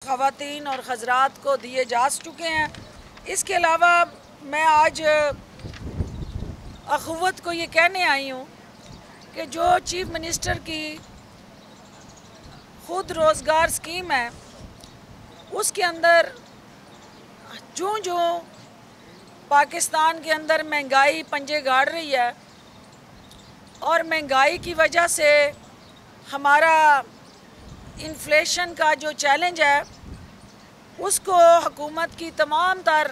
ख़वातीन और हज़रात को दिए जा चुके हैं। इसके अलावा मैं आज अख़ुवत को ये कहने आई हूँ कि जो चीफ़ मिनिस्टर की खुद रोज़गार स्कीम है उसके अंदर जो पाकिस्तान के अंदर महंगाई पंजे गाड़ रही है और महंगाई की वजह से हमारा इन्फ्लेशन का जो चैलेंज है उसको हुकूमत की तमाम तर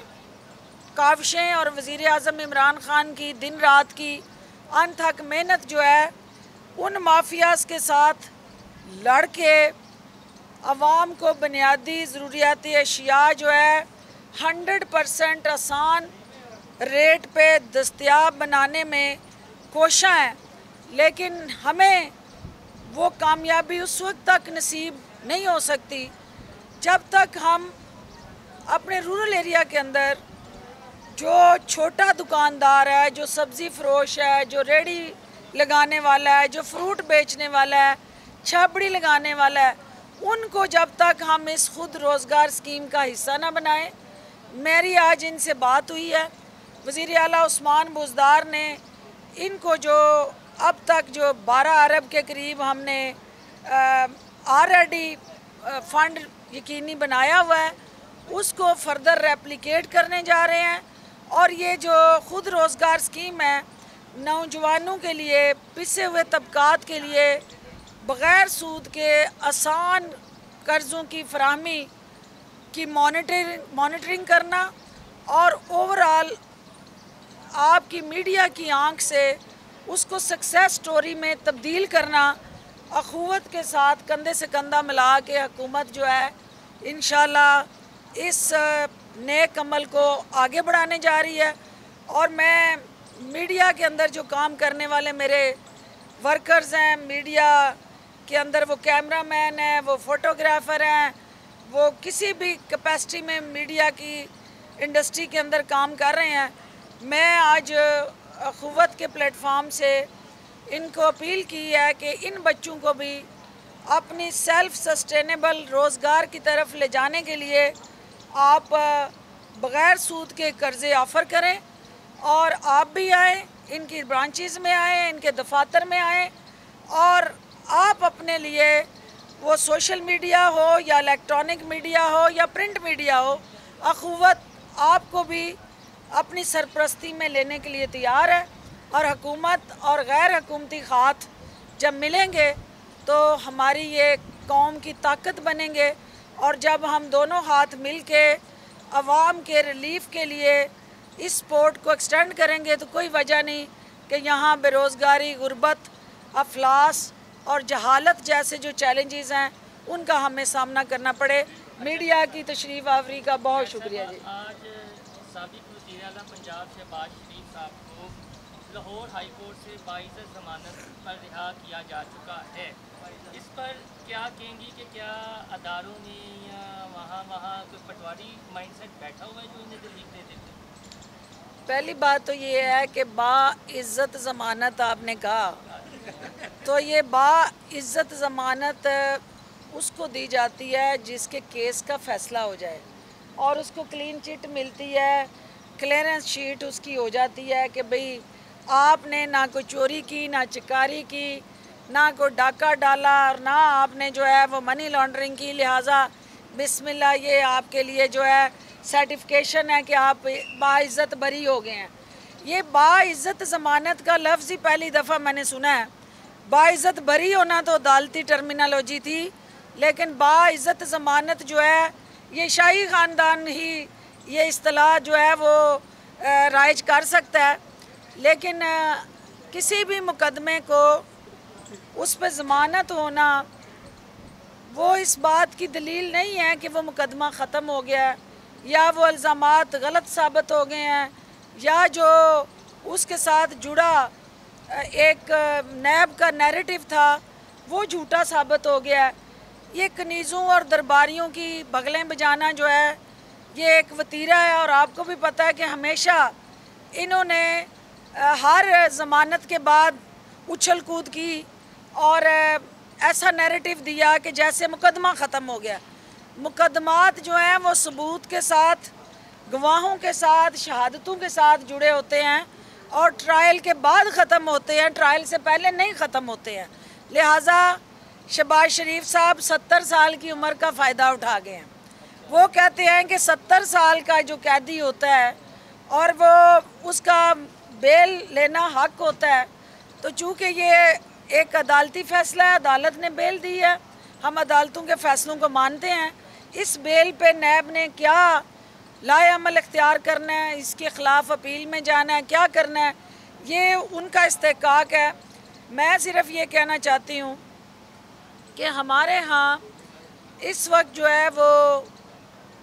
काविशें और वज़ीर आज़म इमरान ख़ान की दिन रात की अनथक मेहनत जो है उन माफियाज़ के साथ लड़ के अवाम को बुनियादी ज़रूरियाती अशिया जो है 100% आसान रेट पे दस्तयाब बनाने में कोशिश हैं, लेकिन हमें वो कामयाबी उस वक्त तक नसीब नहीं हो सकती जब तक हम अपने रूरल एरिया के अंदर जो छोटा दुकानदार है, जो सब्ज़ी फरोश है, जो रेड़ी लगाने वाला है, जो फ्रूट बेचने वाला है, छाबड़ी लगाने वाला है, उनको जब तक हम इस खुद रोज़गार स्कीम का हिस्सा ना बनाएं। मेरी आज इनसे बात हुई है, वज़ीर आला उस्मान बुज़दार ने इनको जो अब तक जो 12 अरब के करीब हमने ऑलरेडी फ़ंड यकीनी बनाया हुआ है उसको फर्दर रेप्लिकेट करने जा रहे हैं। और ये जो खुद रोज़गार स्कीम है नौजवानों के लिए, पिसे हुए तबकात के लिए बग़ैर सूद के आसान कर्ज़ों की फराहमी की मॉनिटरिंग करना और ओवरऑल आपकी मीडिया की आंख से उसको सक्सेस स्टोरी में तब्दील करना, अख़ुवत के साथ कंधे से कंधा मिला के हुकूमत जो है इंशाल्लाह इस नेक अमल को आगे बढ़ाने जा रही है। और मैं मीडिया के अंदर जो काम करने वाले मेरे वर्कर्स हैं, मीडिया के अंदर वो कैमरामैन हैं, वो फ़ोटोग्राफ़र हैं, वो किसी भी कैपेसिटी में मीडिया की इंडस्ट्री के अंदर काम कर रहे हैं, मैं आज अख़ुवत के प्लेटफॉर्म से इनको अपील की है कि इन बच्चों को भी अपनी सेल्फ सस्टेनेबल रोज़गार की तरफ ले जाने के लिए आप बग़ैर सूद के कर्ज़े ऑफ़र करें और आप भी आएँ, इनकी ब्रांचेस में आएँ, इनके दफातर में आएँ और आप अपने लिए वो सोशल मीडिया हो या इलेक्ट्रॉनिक मीडिया हो या प्रिंट मीडिया हो, अख़ुवत आपको भी अपनी सरपरस्ती में लेने के लिए तैयार है। और हुकूमत और गैर हुकूमती खात जब मिलेंगे तो हमारी ये कौम की ताकत बनेंगे और जब हम दोनों हाथ मिल के अवाम के रिलीफ़ के लिए इस सपोर्ट को एक्सटेंड करेंगे तो कोई वजह नहीं कि यहाँ बेरोज़गारी, गुर्बत, अफलास और जहालत जैसे जो चैलेंजेस हैं उनका हमें सामना करना पड़े। मीडिया की तशरीफ़ आवरी का बहुत शुक्रिया जी। आज साबिक़ वज़ीर-ए-आला पंजाब शहबाज शरीफ साहब को लाहौर हाई कोर्ट से बाइज़्ज़त ज़मानत पर रिहा किया जा चुका है, इस पर क्या कहेंगी कि क्या अदारों में या वहाँ कोई पटवारी माइंडसेट बैठा हुआ है जो इन्हें तस्दीक दे देते हैं? पहली बात तो ये है कि बाइज़्ज़त ज़मानत आपने कहा तो ये बाइज़्ज़त ज़मानत उसको दी जाती है जिसके केस का फ़ैसला हो जाए और उसको क्लीन चिट मिलती है, क्लियरेंस शीट उसकी हो जाती है कि भाई आपने ना कोई चोरी की, ना चिकारी की, ना कोई डाका डाला और ना आपने जो है वो मनी लॉन्ड्रिंग की, लिहाजा बिस्मिल्लाह ये आपके लिए जो है सर्टिफिकेशन है कि आप बाइज़्ज़त बरी हो गए हैं। ये बाइज़्ज़त ज़मानत का लफ्ज़ ही पहली दफ़ा मैंने सुना है। बाइज़्ज़त बरी होना तो अदालती टर्मिनोलॉजी थी, लेकिन बाइज़्ज़त ज़मानत जो है ये शाही ख़ानदान ही ये इस्तिलाह जो है वो राइज कर सकता है, लेकिन किसी भी मुकदमे को उस पर ज़मानत होना वो इस बात की दलील नहीं है कि वो मुकदमा ख़त्म हो गया है या वो इल्ज़ामात गलत साबित हो गए हैं या जो उसके साथ जुड़ा एक नैब का नैरेटिव था वो झूठा साबित हो गया है। ये कनीज़ों और दरबारियों की बगलें बजाना जो है ये एक वतीरा है और आपको भी पता है कि हमेशा इन्होंने हर ज़मानत के बाद उछल कूद की और ऐसा नैरेटिव दिया कि जैसे मुकदमा ख़त्म हो गया। मुकदमात जो हैं वो सबूत के साथ, गवाहों के साथ, शहादतों के साथ जुड़े होते हैं और ट्रायल के बाद ख़त्म होते हैं, ट्रायल से पहले नहीं ख़त्म होते हैं। लिहाजा शहबाज शरीफ साहब 70 साल की उम्र का फ़ायदा उठा गए हैं। वो कहते हैं कि 70 साल का जो कैदी होता है और वो उसका बेल लेना हक होता है, तो चूँकि ये एक अदालती फ़ैसला है, अदालत ने बेल दी है, हम अदालतों के फ़ैसलों को मानते हैं। इस बेल पे नैब ने क्या लाए अमल इख्तियार करना है, इसके ख़िलाफ़ अपील में जाना है, क्या करना है, ये उनका इस्तेहक़ाक़ है। मैं सिर्फ़ ये कहना चाहती हूँ कि हमारे यहाँ इस वक्त जो है वो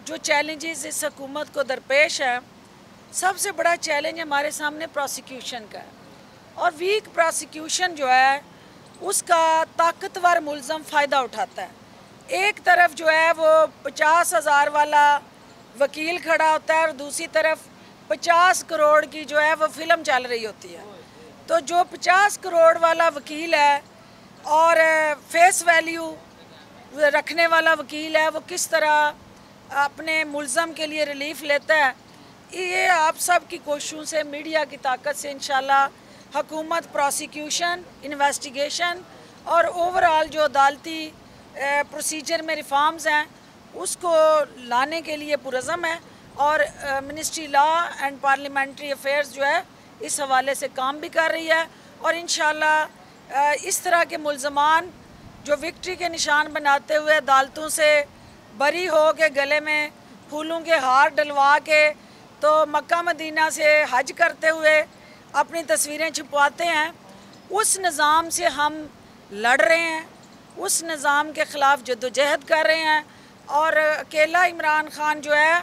जो चैलेंजेस इस हुकूमत को दरपेश है, सबसे बड़ा चैलेंज हमारे सामने प्रोसिक्यूशन का है। और वीक प्रोसिक्यूशन जो है उसका ताकतवर मुल्ज़म फ़ायदा उठाता है। एक तरफ जो है वो 50,000 वाला वकील खड़ा होता है और दूसरी तरफ 50 करोड़ की जो है वो फ़िल्म चल रही होती है। तो जो 50 करोड़ वाला वकील है और फेस वैल्यू रखने वाला वकील है, वो किस तरह अपने मुल्ज़म के लिए रिलीफ लेता है, ये आप सब की कोशिशों से, मीडिया की ताकत से इंशाल्लाह हुकूमत प्रोसिक्यूशन, इन्वेस्टिगेशन और ओवरऑल जो अदालती प्रोसीजर में रिफॉर्म्स हैं उसको लाने के लिए पुरज़म है। और ministry law and parliamentary affairs जो है इस हवाले से काम भी कर रही है। और इंशाल्लाह इस तरह के मुल्ज़मान जो विक्ट्री के निशान बनाते हुए अदालतों से बरी हो के गले में फूलों के हार डलवा के तो मक्का मदीना से हज करते हुए अपनी तस्वीरें छुपवाते हैं, उस निज़ाम से हम लड़ रहे हैं, उस निज़ाम के ख़िलाफ़ जद्दोजहद कर रहे हैं। और अकेला इमरान खान जो है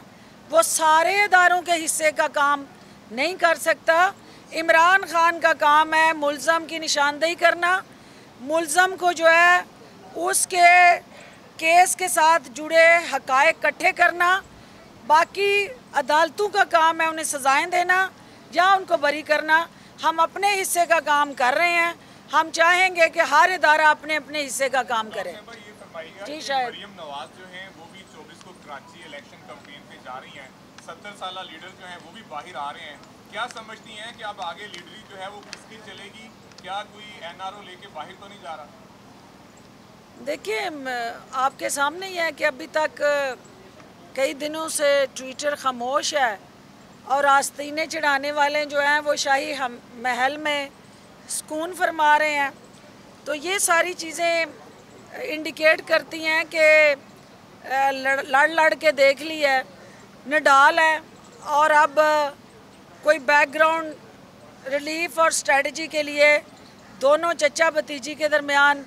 वो सारे इदारों के हिस्से का काम नहीं कर सकता। इमरान खान का काम है मुल्ज़म की निशानदेही करना, मुल्ज़म को जो है उसके केस के साथ जुड़े हक़ाइक़ इकट्ठे करना। बाकी अदालतों का काम है उन्हें सज़ाएं देना या उनको बरी करना। हम अपने हिस्से का काम कर रहे हैं, हम चाहेंगे कि हर इदारा अपने अपने हिस्से का काम करे। जी शायद मरियम नवाज जो हैं वो भी 24 को कराची इलेक्शन कैंपेन पे जा रही हैं, 70 साल लीडर जो हैं वो भी बाहर आ रहे हैं, क्या समझती हैं कि अब आगे लीडरी जो है वो किसकी चलेगी? क्या कोई एनआरओ लेके बाहर तो नहीं जा रहा? देखिए, आपके सामने ही है कि अभी तक कई दिनों से ट्विटर खामोश है और आस्तीने चढ़ाने वाले जो हैं वो शाही हम महल में सुकून फरमा रहे हैं। तो ये सारी चीज़ें इंडिकेट करती हैं कि लड़ के देख ली है, नडाल है और अब कोई बैकग्राउंड रिलीफ और स्ट्रेटजी के लिए दोनों चचा भतीजी के दरमियान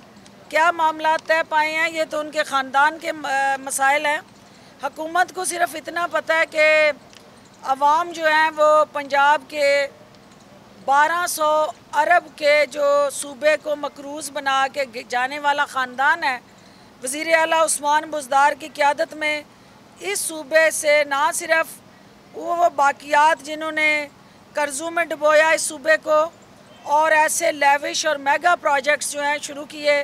क्या मामला तय पाए हैं, ये तो उनके ख़ानदान के मसाइल हैं। हुकूमत को सिर्फ इतना पता है कि अवाम जो हैं वो पंजाब के 1200 अरब के जो सूबे को मकरूज़ बना के जाने वाला ख़ानदान है, वज़ीर आला उस्मान बुज़दार की क़यादत में इस सूबे से ना सिर्फ वो बाकियात जिन्होंने कर्ज़ों में डुबोया इस सूबे को और ऐसे लेविश और मेगा प्रोजेक्ट्स जो हैं शुरू किए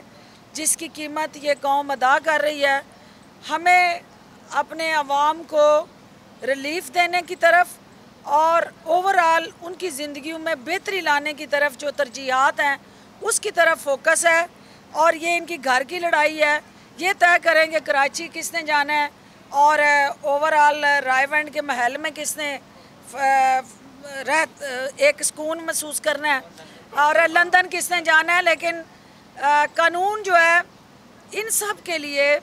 जिसकी कीमत ये कौम अदा कर रही है। हमें अपने अवाम को रिलीफ देने की तरफ और ओवरऑल उनकी ज़िंदगियों में बेहतरी लाने की तरफ जो तरजीहात हैं उसकी तरफ फोकस है। और ये इनकी घर की लड़ाई है, ये तय करेंगे कराची किसने जाना है और ओवरऑल रायवंड के महल में किसने एक सुकून महसूस करना है और लंदन किसने जाना है। लेकिन कानून जो है इन सब के लिए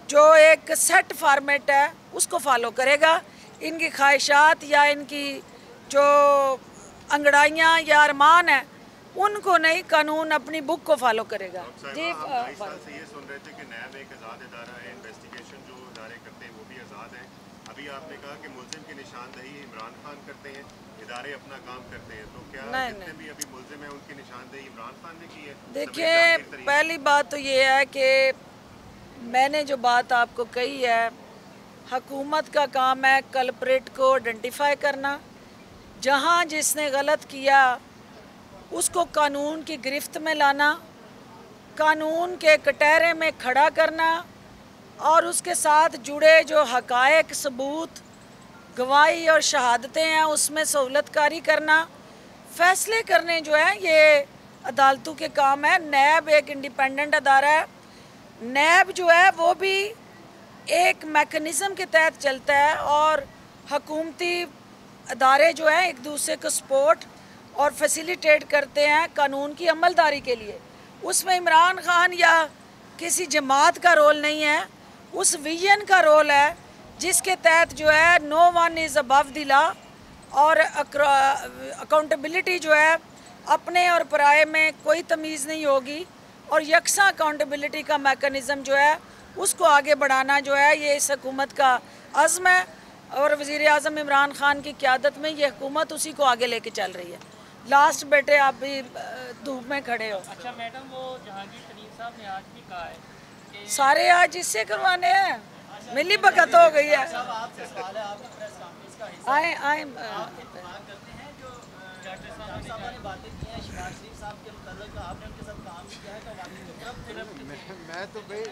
जो एक सेट फॉर्मेट है उसको फॉलो करेगा। इनकी ख्वाहिशात या इनकी जो अंगड़ाइयाँ या अरमान है उनको नहीं, कानून अपनी बुक को फॉलो करेगा। जी से ये सुन रहे थे कि नैब एक आज़ाद इदारा है, इन्वेस्टिगेशन जो इदारे करते हैं वो भी आज़ाद हैं। अभी आपने कहा कि मुल्ज़िम की निशानदेही इमरान खान करते हैं, इदारे अपना काम करते हैं, तो क्या जितने भी अभी मुल्ज़िम हैं उनकी निशानदेही इमरान खान ने की है? देखिए, पहली बात तो ये है कि मैंने जो बात आपको कही है, हुकूमत का काम है कल्प्रेट को आइडेंटिफाई करना, जहाँ जिसने गलत किया उसको कानून की गिरफ्त में लाना, कानून के कटहरे में खड़ा करना और उसके साथ जुड़े जो हकायक सबूत गवाही और शहादतें हैं उसमें सहूलतकारी करना, फैसले करने जो है ये अदालतों के काम है। नैब एक इंडिपेंडेंट अदारा है। नैब जो है वो भी एक मैकेनिज़्म के तहत चलता है और हकूमती अदारे जो हैं एक दूसरे को सपोर्ट और फैसिलिटेट करते हैं कानून की अमलदारी के लिए। उसमें इमरान खान या किसी जमात का रोल नहीं है, उस विजन का रोल है जिसके तहत जो है no one is above the law और अकाउंटेबिलिटी जो है अपने और पराये में कोई तमीज़ नहीं होगी और यकसा अकाउंटेबिलिटी का मैकेनिज़्म जो है उसको आगे बढ़ाना जो है ये इस हुकूमत का अज़्म है और वज़ीर आज़म इमरान खान की क़यादत में ये हुकूमत उसी को आगे लेके चल रही है। लास्ट बेटे आप भी धूप में खड़े हो। अच्छा मैडम, वो जहांगीर तरीन साहब ने आज भी कहा है कि सारे आज इससे करवाने हैं, मिली भगत हो गई है। आए आए मैं तो भाई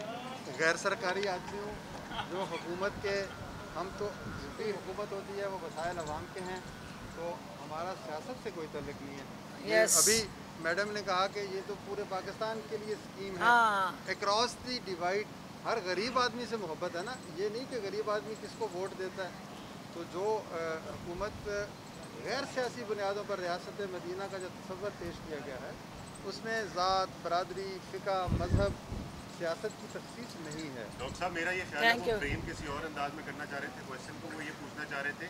गैर सरकारी आदमी हूँ, जो हुकूमत के हम तो जिस भी हुकूमत होती है वो वसाइल अवाम के हैं, तो हमारा सियासत से कोई तल्लुक़ नहीं है। यस। अभी मैडम ने कहा कि ये तो पूरे पाकिस्तान के लिए स्कीम है, हाँ। अक्रॉस दी डिवाइड, हर गरीब आदमी से मोहब्बत है ना, ये नहीं कि गरीब आदमी किसको वोट देता है। तो जो हुकूमत गैर सियासी बुनियादों पर रियासत मदीना का जो तस्वर पेश किया गया है उसमें ज़ात, बरादरी, फ़िका, मज़हब, सियासत की तखसीस नहीं है। डॉक्टर साहब, मेरा ये ख्याल है वो फ्रेम किसी और अंदाज में करना चाह रहे थे क्वेश्चन को, वो ये पूछना चाह रहे थे